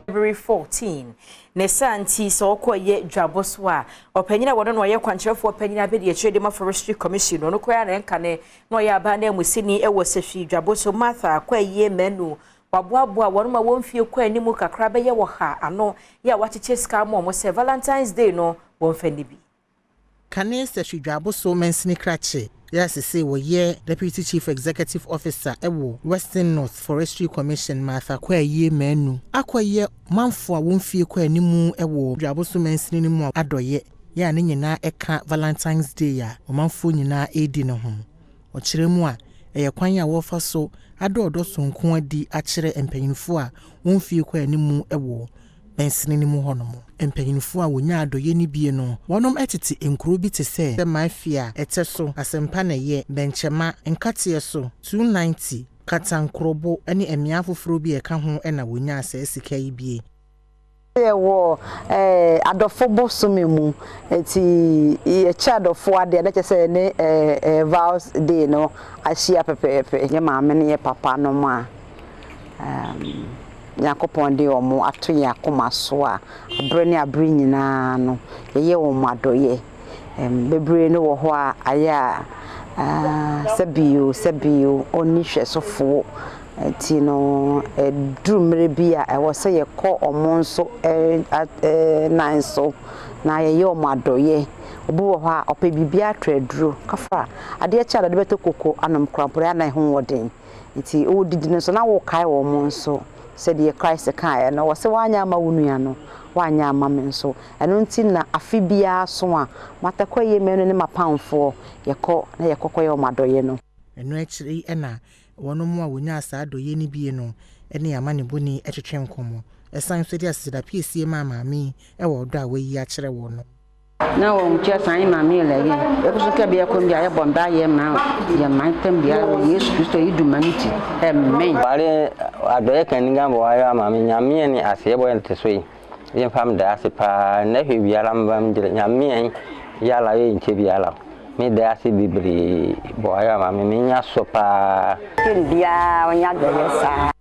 February 14. Nesanti so okoye Juaboso a opanyina wono no ye kwankyerefo opanyina be de Chedema Forestry Commission no koya na nkane no ya ba na musini ewo sefi Juaboso Martha akwaye menu waboaboa wono ma wonfie kwa animu kakra be ye wo ha ano ya wacheche ska mo se Valentine's Day no wonfani bi kane sefi Juaboso mensini krache. Yes, say we ye Deputy Chief Executive Officer ewo Western North Forestry Commission Martha kwaye menu akwaye manfo a wonfie kwa animu ewo Juaboso mensini ni mu adoye ya ne nyina eka Valentine's Day ya manfo nyina edi ne ho o kire mu a eye kwan ya wo fa so adodo sonko adi a kire empanyinfo a wonfie kwa animu ewo mensini ni mu hono mo empanyinfo a wonya adoye ni bie no wonom etete enkuro bi te se mafia eteso asempa na ye benchema nkate so 290 katankrobo ani emia foforo bi eka ho na wonya asa sika yi bie wo adofo bosomemu eti ye chadofo ade na chese ne vows day no ahia pepepe ye maame ne ye papa no ma Yakopon de omo ato yakoma so a abre ne abre nyina no ye wo madoye bebre no wo ho a aya sabio oni hwesofo ti no drumre bi a wo se ye ko omo nso nan so na ye wo madoye obu wo ho a opa bibia treduro kafa ade cha de beto koko anom krampore anan ho woden ti o didi no so na wo kai wo mo nso said ye Christ kai no wose wanya ma wunua no wanya ma me nso eno nti na afibia so a matakwaye menu ne mapamfo yekọ na yekokoye omadoye no eno akiri ena wono mu a wonya asa adoye ni bie no ene amane boni etwetwe nkomo esan so dia sida piesie maami e wo do a wayi a kire wo no na wo mche san maami lege e kuso ke bia ko bia ye bomba ye ma ye mantem bia Yesu Kristo idumaniti amen bare adoye kaninga bo ayo maami nyame ni ase bo ente so yi ye fam da ase pa na hwe biara mbam gire nyame yala ye nche biara me da ase bibiri bo ayo maami me nya so pa bia onya do ye sa